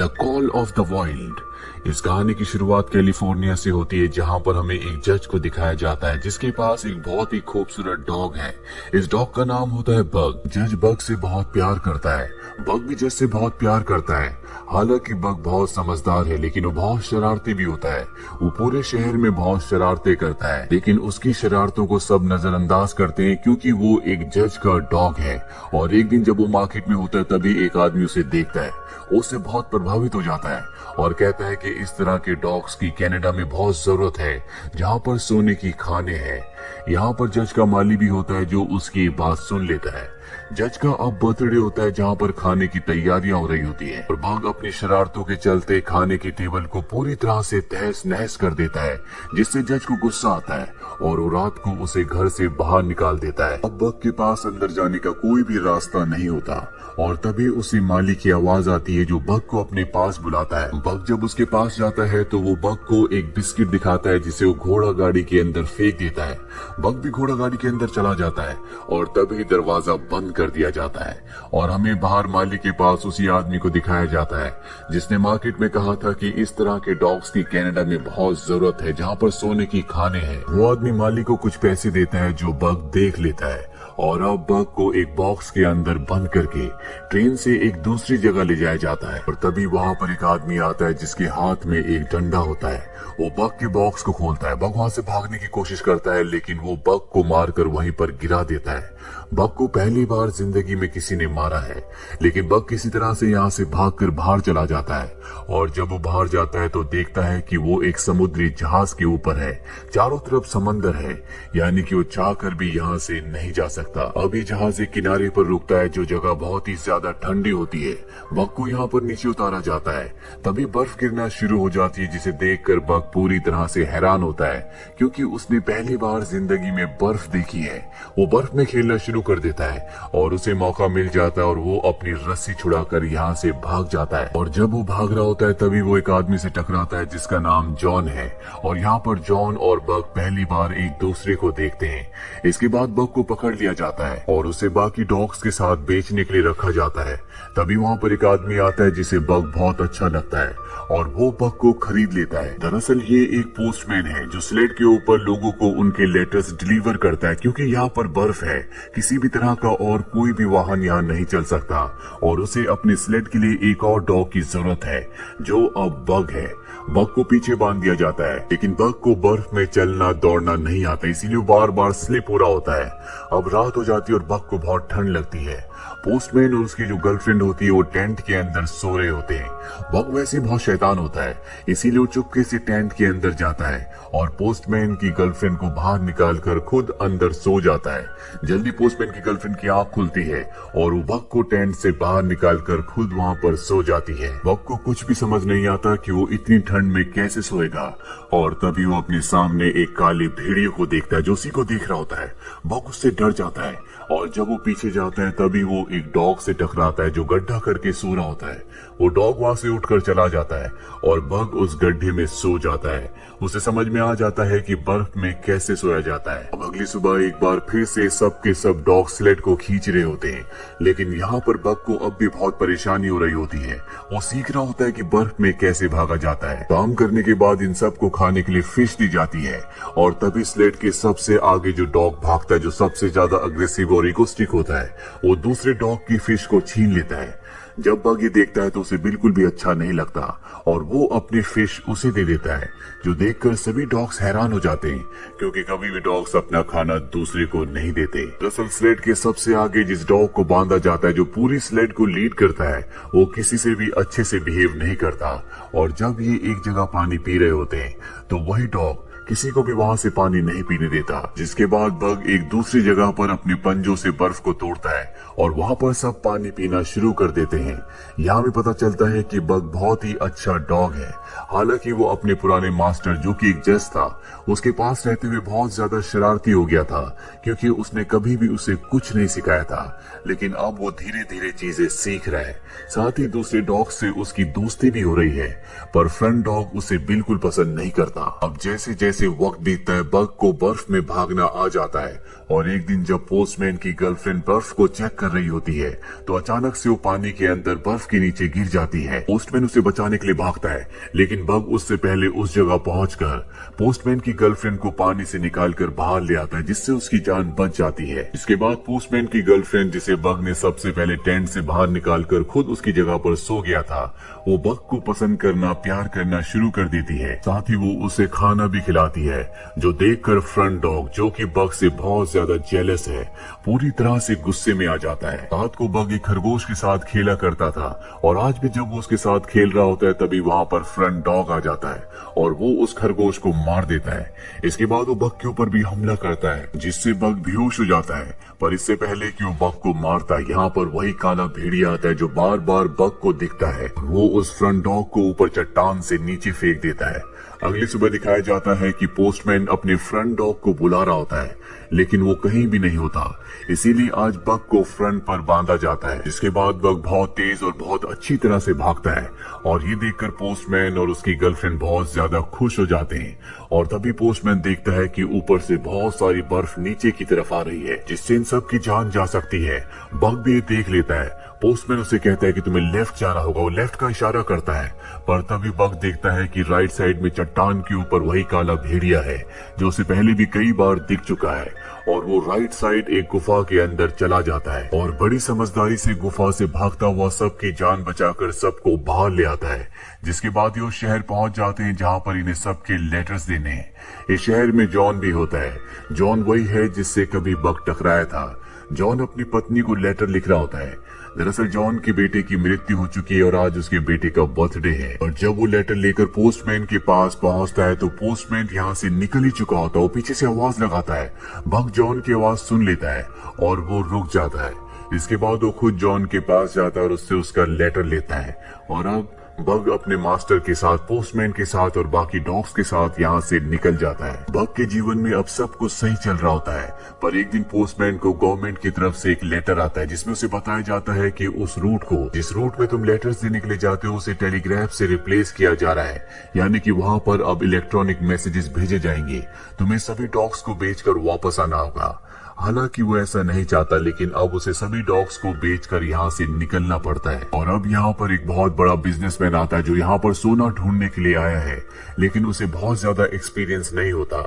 The call of the wild. इस कहानी की शुरुआत कैलिफोर्निया से होती है, जहां पर हमें एक जज को दिखाया जाता है जिसके पास एक बहुत ही खूबसूरत डॉग है। इस डॉग का नाम होता है बग। जज बग से बहुत प्यार करता है, बग भी जज से बहुत प्यार करता है। हालांकि बग बहुत समझदार है, लेकिन वो बहुत शरारती भी होता है। वो पूरे शहर में बहुत शरारतें करता है, लेकिन उसकी शरारतों को सब नजरअंदाज करते हैं क्योंकि वो एक जज का डॉग है। और एक दिन जब वो मार्केट में होता है, तभी एक आदमी उसे देखता है, उससे बहुत प्रभावित हो जाता है और कहता है कि इस तरह के डॉग्स की कनाडा में बहुत जरूरत है, जहाँ पर सोने की खाने हैं। यहाँ पर जज का माली भी होता है जो उसकी बात सुन लेता है। जज का अब बर्थडे होता है, जहाँ पर खाने की तैयारियां हो रही होती है और बग अपनी शरारतों के चलते खाने की टेबल को पूरी तरह से तहस नहस कर देता है, जिससे जज को गुस्सा आता है और वो रात को उसे घर से बाहर निकाल देता है। अब बग के पास अंदर जाने का कोई भी रास्ता नहीं होता और तभी उसे माली की आवाज आती है जो बग को अपने पास बुलाता है। बग जब उसके पास जाता है तो वो बग को एक बिस्किट दिखाता है, जिसे वो घोड़ा गाड़ी के अंदर फेंक देता है। बग भी घोड़ा गाड़ी के अंदर चला जाता है और तभी दरवाजा बंद कर दिया जाता है और हमें बाहर माली के पास उसी आदमी को दिखाया जाता है जिसने मार्केट में कहा था कि इस तरह के डॉग्स की कनाडा में बहुत जरूरत है, जहाँ पर सोने की खाने हैं। वो आदमी माली को कुछ पैसे देता है जो बग देख लेता है और अब बग को एक बॉक्स के अंदर बंद करके ट्रेन से एक दूसरी जगह ले जाया जाता है। और तभी वहाँ पर एक आदमी आता है जिसके हाथ में एक डंडा होता है। वो बग के बॉक्स को खोलता है। बग वहाँ से भागने की कोशिश करता है, लेकिन वो बग को मारकर वहीं पर गिरा देता है। बग को पहली बार जिंदगी में किसी ने मारा है, लेकिन बग किसी तरह से यहाँ से भागकर बाहर चला जाता है और जब वो बाहर जाता है तो देखता है कि वो एक समुद्री जहाज के ऊपर है। चारों तरफ समंदर है, यानी कि वो चाहकर भी यहाँ से नहीं जा सकता। अभी जहाज एक किनारे पर रुकता है, जो जगह बहुत ही ज्यादा ठंडी होती है। बग को यहाँ पर नीचे उतारा जाता है। तभी बर्फ गिरना शुरू हो जाती है, जिसे देखकर बग पूरी तरह से हैरान होता है क्योंकि उसने पहली बार जिंदगी में बर्फ देखी है। वो बर्फ में खेलना शुरू कर देता है और उसे मौका मिल जाता है और वो अपनी रस्सी छुड़ाकर यहाँ से भाग जाता है। और जब वो भाग रहा होता है तभी वो एक आदमी से टकराता है जिसका नाम जॉन है और यहाँ पर जॉन और बग पहली बार एक दूसरे को देखते हैं। इसके बाद बग को पकड़ लिया जाता है और उसे बाकी डॉग्स के साथ बेचने के लिए रखा जाता है। तभी वहाँ पर एक आदमी आता है जिसे बग बहुत अच्छा लगता है और वो बग को खरीद लेता है। दरअसल ये एक पोस्टमैन है जो स्लेट के ऊपर लोगों को उनके लेटर्स डिलीवर करता है, क्योंकि यहाँ पर बर्फ है, किसी भी तरह का और कोई भी वाहन यहाँ नहीं चल सकता और उसे अपने स्लेट के लिए एक और डॉग की जरूरत है जो अब बग है। बग को पीछे बांध दिया जाता है, लेकिन बग को बर्फ में चलना दौड़ना नहीं आता, इसीलिए बार बार स्लिप हो रहा होता है। अब रात हो जाती है और बग को बहुत ठंड लगती है। पोस्टमैन और उसकी जो गर्लफ्रेंड होती है वो टेंट के अंदर सो रहे होते हैं। बग वैसे बहुत शैतान होता है, इसीलिए वो चुपके से टेंट के अंदर जाता है और पोस्टमैन की गर्लफ्रेंड को बाहर निकालकर खुद अंदर सो जाता है। जल्दी पोस्टमैन की गर्लफ्रेंड की आंख खुलती है और वो बग को टेंट से बाहर निकालकर खुद वहाँ पर सो जाती है। बग को कुछ भी समझ नहीं आता कि वो इतनी ठंड में कैसे सोएगा और तभी वो अपने सामने एक काले भेड़िए को देखता है जो उसी को देख रहा होता है। बग उससे डर जाता है और जब वो पीछे जाता है तभी वो एक डॉग से टकराता है जो गड्ढा करके सो रहा होता है। वो डॉग वहां से उठकर चला जाता है और बग उस गड्ढे में सो जाता है। उसे समझ में आ जाता है कि बर्फ में कैसे सोया जाता है। अब अगली सुबह एक बार फिर से सब के सब डॉग स्लेड को खींच रहे होते हैं, लेकिन यहाँ पर बग को अब भी बहुत परेशानी हो रही होती है। वो सीख रहा होता है कि बर्फ में कैसे भागा जाता है। काम करने के बाद इन सबको खाने के लिए फिश दी जाती है और तभी स्लेड के सबसे आगे जो डॉग भागता है, जो सबसे ज्यादा अग्रेसिव और इगोस्टिक होता है, वो दूसरे डॉग की फिश को छीन लेता है। जब बग ये देखता है तो उसे बिल्कुल भी अच्छा नहीं लगता और वो अपनी फिश उसे दे देता है, जो देखकर सभी डॉग्स हैरान हो जाते हैं क्योंकि कभी भी डॉग्स अपना खाना दूसरे को नहीं देते। दरअसल स्लेड के सबसे आगे जिस डॉग को बांधा जाता है, जो पूरी स्लेड को लीड करता है, वो किसी से भी अच्छे से बिहेव नहीं करता और जब ये एक जगह पानी पी रहे होते हैं तो वही डॉग किसी को भी वहां से पानी नहीं पीने देता। जिसके बाद बग एक दूसरी जगह पर अपने पंजों से बर्फ को तोड़ता है और वहां पर सब पानी पीना शुरू कर देते हैं। यहाँ भी पता चलता है कि बग बहुत ही अच्छा डॉग है। हालांकि वो अपने पुराने मास्टर जो कि एक जज था, उसके पास रहते हुए बहुत ज्यादा शरारती हो गया था क्योंकि उसने कभी भी उसे कुछ नहीं सिखाया था, लेकिन अब वो धीरे धीरे चीजें सीख रहा है। साथ ही दूसरे डॉग से उसकी दोस्ती भी हो रही है, पर फ्रंट डॉग उसे बिल्कुल पसंद नहीं करता। अब जैसे जैसे वक्त बीतता है बग को बर्फ में भागना आ जाता है। और एक दिन जब पोस्टमैन की गर्लफ्रेंड बर्फ को चेक कर रही होती है तो अचानक से वो पानी के अंदर बर्फ के नीचे गिर जाती है। पोस्टमैन उसे बचाने के लिए भागता है, लेकिन बग उससे पहले उस जगह पहुंचकर पोस्टमैन की गर्लफ्रेंड को पानी से निकालकर बाहर ले आता है, जिससे उसकी जान बच जाती है। इसके बाद पोस्टमैन की गर्लफ्रेंड, जिसे बग ने सबसे पहले टेंट से बाहर निकालकर खुद उसकी जगह पर सो गया था, वो बग को पसंद करना, प्यार करना शुरू कर देती है। साथ ही वो उसे खाना भी खिलाती है, जो देखकर फ्रंट डॉग, जो कि बग से बहुत ज्यादा जेलस है, पूरी तरह से गुस्से में आ जाता है। रात को बग एक खरगोश के साथ खेला करता था और आज भी जब वो उसके साथ खेल रहा होता है तभी वहाँ पर फ्रंट डॉग आ जाता है और वो उस खरगोश को मार देता है। इसके बाद वो बग के ऊपर भी हमला करता है, जिससे बग बेहोश हो जाता है। पर इससे पहले कि वो बग को मारता है, यहाँ पर वही काला भेड़िया आता है जो बार बार बग को दिखता है। वो उस फ्रंट डॉग को ऊपर चट्टान से नीचे फेंक देता है। अगली सुबह दिखाया जाता है कि पोस्टमैन अपने फ्रंट डॉग को बुला रहा होता है, लेकिन वो कहीं भी नहीं होता। इसीलिए आज बग को फ्रंट पर बांधा जाता है। इसके बाद बग बहुत तेज और बहुत अच्छी तरह से भागता है और ये देखकर पोस्टमैन और उसकी गर्लफ्रेंड बहुत ज्यादा खुश हो जाते हैं। और तभी पोस्टमैन देखता है कि ऊपर से बहुत सारी बर्फ नीचे की तरफ आ रही है, जिससे इन सब की जान जा सकती है। बग भी ये देख लेता है। पोस्टमैन उसे कहता है कि तुम्हें लेफ्ट जाना होगा। वो लेफ्ट का इशारा करता है, पर तभी बग देखता है कि राइट साइड में चट्टान के ऊपर वही काला भेड़िया है जो उसे पहले भी कई बार दिख चुका है। और वो राइट साइड एक गुफा के अंदर चला जाता है और बड़ी समझदारी से गुफा से भागता हुआ सबकी जान बचाकर सबको बाहर ले आता है। जिसके बाद ये उस शहर पहुंच जाते हैं जहां पर इन्हें सबके लेटर्स देने हैं। इस शहर में जॉन भी होता है। जॉन वही है जिससे कभी बग टकराया था। जॉन अपनी पत्नी को लेटर लिख रहा होता है। दरअसल जॉन के बेटे की मृत्यु हो चुकी है और आज उसके बेटे का बर्थडे है। और जब वो लेटर लेकर पोस्टमैन के पास पहुंचता है तो पोस्टमैन यहाँ से निकल ही चुका होता है। वो पीछे से आवाज लगाता है। बग जॉन की आवाज सुन लेता है और वो रुक जाता है। इसके बाद वो खुद जॉन के पास जाता है और उससे उसका लेटर लेता है। और अब बग अपने मास्टर के साथ, पोस्टमैन के साथ और बाकी डॉग्स के साथ यहाँ से निकल जाता है। बग के जीवन में अब सब कुछ सही चल रहा होता है, पर एक दिन पोस्टमैन को गवर्नमेंट की तरफ से एक लेटर आता है जिसमें उसे बताया जाता है कि उस रूट को, जिस रूट में तुम लेटर्स देने के लिए जाते हो, उसे टेलीग्राफ से रिप्लेस किया जा रहा है। यानी कि वहाँ पर अब इलेक्ट्रॉनिक मैसेजेस भेजे जाएंगे। तुम्हें सभी डॉग्स को बेचकर वापस आना होगा। हालांकि वो ऐसा नहीं चाहता, लेकिन अब उसे सभी डॉग्स को बेचकर यहाँ से निकलना पड़ता है। और अब यहाँ पर एक बहुत बड़ा बिजनेसमैन आता है जो यहाँ पर सोना ढूंढने के लिए आया है, लेकिन उसे बहुत ज्यादा एक्सपीरियंस नहीं होता।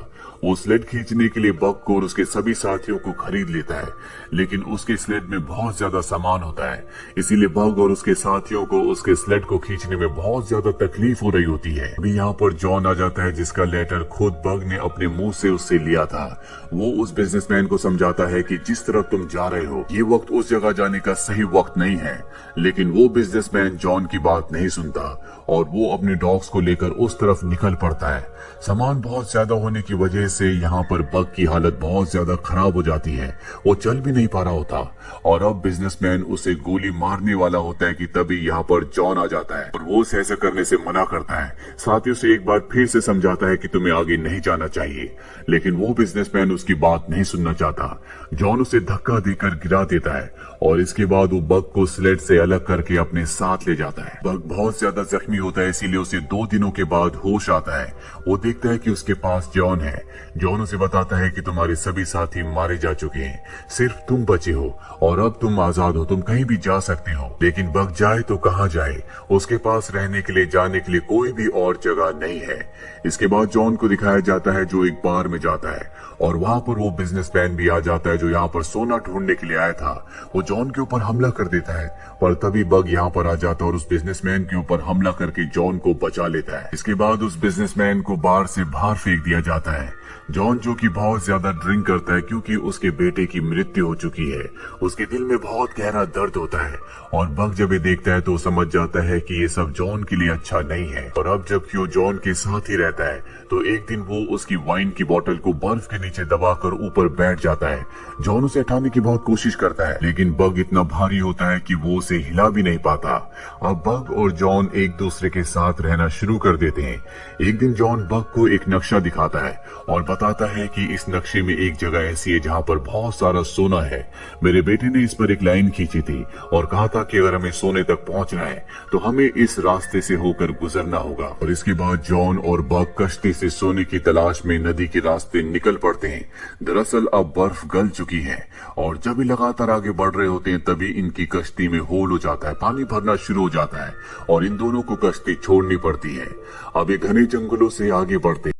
वो स्लेड खींचने के लिए बग को और उसके सभी साथियों को खरीद लेता है, लेकिन उसके स्लेड में बहुत ज्यादा सामान होता है। इसीलिए बग और उसके साथियों को उसके स्लेड को खींचने में बहुत ज्यादा तकलीफ हो रही होती है। अभी यहाँ पर जॉन आ जाता है जिसका लेटर खुद बग ने अपने मुंह से उससे लिया था। वो उस बिजनेसमैन को समझाता है कि जिस तरफ तुम जा रहे हो ये वक्त उस जगह जाने का सही वक्त नहीं है। लेकिन वो बिजनेसमैन जॉन की बात नहीं सुनता और वो अपने डॉग्स को लेकर उस तरफ निकल पड़ता है। सामान बहुत ज्यादा होने की वजह से यहाँ पर बग की हालत बहुत ज्यादा खराब हो जाती है। वो चल भी नहीं पा रहा होता और अब बिजनेसमैन उसे गोली मारने वाला होता है कि तभी यहाँ पर जॉन आ जाता है और वो उसे ऐसा करने से मना करता है। साथ ही उसे एक बार फिर से समझाता है कि तुम्हें आगे नहीं जाना चाहिए, लेकिन वो बिजनेसमैन उसकी बात नहीं सुनना चाहता। जॉन उसे धक्का देकर गिरा देता है और इसके बाद वो बग को स्लेड से अलग करके अपने साथ ले जाता है। बग बहुत ज्यादा जख्मी होता है, इसीलिए उसे 2 दिनों के बाद होश आता है। वो देखता है कि उसके पास जॉन है। जॉन उसे बताता है कि तुम्हारे सभी साथी मारे जा चुके हैं, सिर्फ तुम बचे हो और अब तुम आजाद हो, तुम कहीं भी जा सकते हो। लेकिन बग जाए तो कहाँ जाए? उसके पास रहने के लिए, जाने के लिए कोई भी और जगह नहीं है। इसके बाद जॉन को दिखाया जाता है जो एक बार में जाता है और वहाँ पर वो बिजनेसमैन भी आ जाता है जो यहाँ पर सोना ढूंढने के लिए आया था। वो जॉन के ऊपर हमला कर देता है, पर तभी बग यहाँ पर आ जाता है और उस बिजनेसमैन के ऊपर हमला करके जॉन को बचा लेता है। इसके बाद उस बिजनेसमैन को बार से बाहर फेंक दिया जाता है। जॉन, जो कि बहुत ज्यादा ड्रिंक करता है क्योंकि उसके बेटे की मृत्यु हो चुकी है, उसके दिल में बहुत गहरा दर्द होता है और बग जब ये देखता है तो समझ जाता है कि ये सब जॉन के लिए अच्छा नहीं है। और अब जबकि वो जॉन के साथ ही रहता है तो एक दिन वो उसकी वाइन की बोतल को बर्फ के नीचे दबाकर ऊपर बैठ जाता है। जॉन उसे हटाने की बहुत कोशिश करता है, लेकिन बग इतना भारी होता है कि वो उसे हिला भी नहीं पाता। अब बग और जॉन एक दूसरे के साथ रहना शुरू कर देते हैं। एक दिन जॉन बग को एक नक्शा दिखाता है और बताता है कि इस नक्शे में एक जगह ऐसी है जहाँ पर बहुत सारा सोना है। मेरे बेटे ने इस पर एक लाइन खींची थी और कहा था कि अगर हमें सोने तक पहुंचना है तो हमें इस रास्ते से होकर गुजरना होगा। और इसके बाद जॉन और बग कश्ती से सोने की तलाश में नदी के रास्ते निकल पड़ते हैं। दरअसल अब बर्फ गल चुकी है और जब ये लगातार आगे बढ़ रहे होते हैं तभी इनकी कश्ती में होल हो जाता है, पानी भरना शुरू हो जाता है और इन दोनों को कश्ती छोड़नी पड़ती है। अब ये घने जंगलों से आगे बढ़ते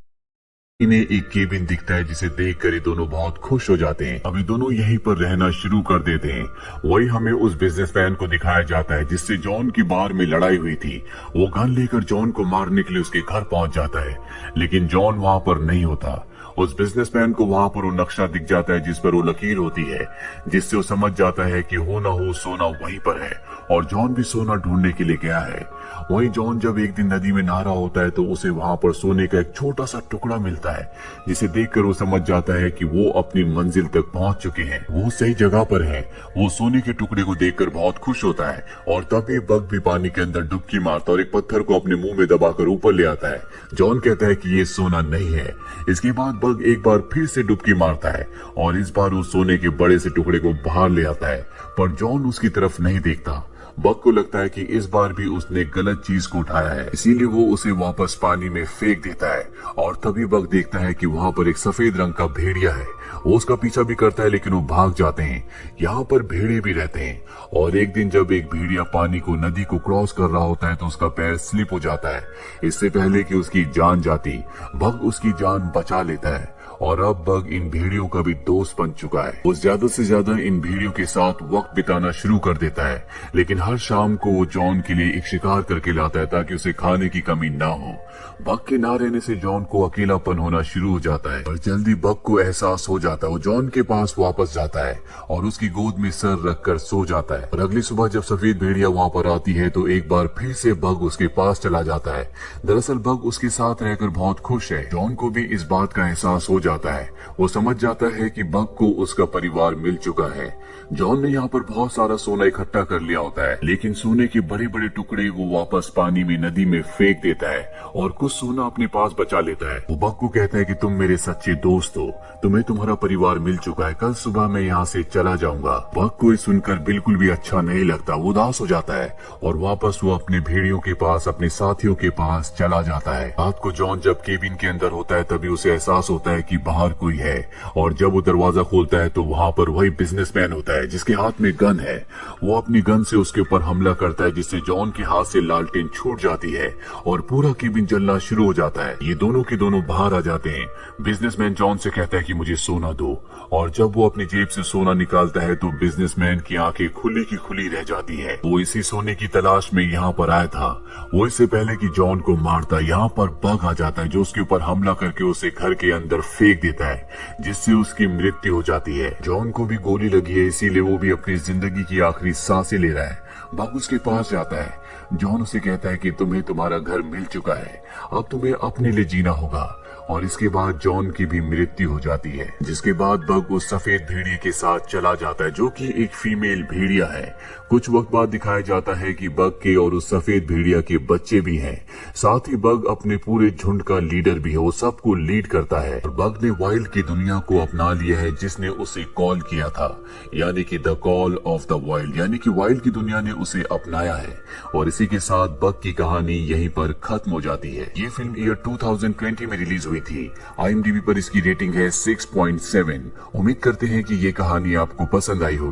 इन्हें एक केबिन दिखता है जिसे देखकर ये दोनों बहुत खुश हो जाते हैं। अभी दोनों यहीं पर रहना शुरू कर देते हैं। वही हमें उस बिजनेसमैन को दिखाया जाता है जिससे जॉन की बार में लड़ाई हुई थी। वो गन लेकर जॉन को मारने के लिए उसके घर पहुंच जाता है, लेकिन जॉन वहां पर नहीं होता। उस बिजनेसमैन को वहां पर वो नक्शा दिख जाता है जिस पर वो लकीर होती है, जिससे वो समझ जाता है कि हो ना हो सोना वहीं पर है और जॉन भी सोना ढूंढने के लिए गया है। वहीं जॉन जब एक दिन नदी में नहा रहा होता है तो उसे वहां पर सोने का एक छोटा सा टुकड़ा मिलता है, जिसे देखकर वो समझ जाता है कि वो अपनी मंजिल तक पहुंच चुके हैं, वो सही जगह पर है। वो सोने के टुकड़े को देखकर बहुत खुश होता है और तभी बग भी पानी के अंदर डुबकी मारता और एक पत्थर को अपने मुंह में दबाकर ऊपर ले आता है। जॉन कहता है कि ये सोना नहीं है। इसके बाद बग एक बार फिर से डुबकी मारता है और इस बार वो सोने के बड़े से टुकड़े को बाहर ले आता है, पर जॉन उसकी तरफ नहीं देखता। बग को लगता है कि इस बार भी उसने गलत चीज को उठाया है, इसीलिए वो उसे वापस पानी में फेंक देता है। और तभी बग देखता है कि वहां पर एक सफेद रंग का भेड़िया है। वो उसका पीछा भी करता है लेकिन वो भाग जाते हैं। यहाँ पर भेड़िए भी रहते हैं और एक दिन जब एक भेड़िया पानी को नदी को क्रॉस कर रहा होता है तो उसका पैर स्लिप हो जाता है। इससे पहले कि उसकी जान जाती, बग उसकी जान बचा लेता है और अब बग इन भेड़ियों का भी दोस्त बन चुका है। वो ज्यादा से ज्यादा इन भेड़ियों के साथ वक्त बिताना शुरू कर देता है, लेकिन हर शाम को वो जॉन के लिए एक शिकार करके लाता है ताकि उसे खाने की कमी ना हो। बग के ना रहने से जॉन को अकेलापन होना शुरू हो जाता है और जल्दी बग को एहसास हो जाता है। वो जॉन के पास वापस जाता है और उसकी गोद में सर रखकर सो जाता है। और अगली सुबह जब सफेद भेड़िया वहाँ पर आती है तो एक बार फिर से बग उसके पास चला जाता है। दरअसल बग उसके साथ रहकर बहुत खुश है। जॉन को भी इस बात का एहसास हो जाता है। वो समझ जाता है कि बग को उसका परिवार मिल चुका है। जॉन ने यहाँ पर बहुत सारा सोना इकट्ठा कर लिया होता है, लेकिन सोने के बड़े बड़े टुकड़े वो वापस पानी में नदी में फेंक देता है और कुछ सोना अपने पास बचा लेता है। वो बग को कहता है कि तुम मेरे सच्चे दोस्त हो, तुम्हें तुम्हारा परिवार मिल चुका है, कल सुबह मैं यहाँ से चला जाऊंगा। बग को ये सुनकर बिल्कुल भी अच्छा नहीं लगता, वो उदास हो जाता है और वापस वो अपने भेड़ियों के पास, अपने साथियों के पास चला जाता है। रात को जॉन जब केबिन के अंदर होता है तभी उसे एहसास होता है कि बाहर कोई है और जब वो दरवाजा खोलता है तो वहाँ पर वही बिजनेसमैन होता है जिसके हाथ में गन है। वो अपनी गन से उसके ऊपर हमला करता है जिससे जॉन के हाथ से लालटेन छूट जाती है और पूरा केबिन जलना शुरू हो जाता है। ये दोनों के दोनों बाहर आ जाते हैं। बिजनेसमैन जॉन से कहता है कि मुझे सोना दो और जब वो अपनी जेब से सोना निकालता है तो बिजनेसमैन की आंखें खुली की खुली रह जाती है। वो इसी सोने की तलाश में यहाँ पर आया था। वो इससे पहले कि जॉन को मारता यहाँ पर बग आ जाता है जो उसके ऊपर हमला करके उसे घर के अंदर फेंक देता है, जिससे उसकी मृत्यु हो जाती है। जॉन को भी गोली लगी है, इसीलिए वो भी अपनी जिंदगी की आखिरी सांसें ले रहा है। बग उसके पास जाता है। जॉन उसे कहता है कि तुम्हें तुम्हारा घर मिल चुका है, अब तुम्हें अपने लिए जीना होगा। और इसके बाद जॉन की भी मृत्यु हो जाती है, जिसके बाद बग उस सफेद भेड़िए के साथ चला जाता है जो कि एक फीमेल भेड़िया है। कुछ वक्त बाद दिखाया जाता है कि बग के और उस सफेद भेड़िया के बच्चे भी हैं। साथ ही बग अपने पूरे झुंड का लीडर भी है, वो सबको लीड करता है। और बग ने वाइल्ड की दुनिया को अपना लिया है जिसने उसे कॉल किया था, यानी कि the call of the wild, यानी कि वाइल्ड की दुनिया ने उसे अपनाया है। और इसी के साथ बग की कहानी यहीं पर खत्म हो जाती है। ये फिल्म ईयर 2020 में रिलीज हुई थी। IMDb पर इसकी रेटिंग है 6.7। उम्मीद करते हैं कि ये कहानी आपको पसंद आई होगी।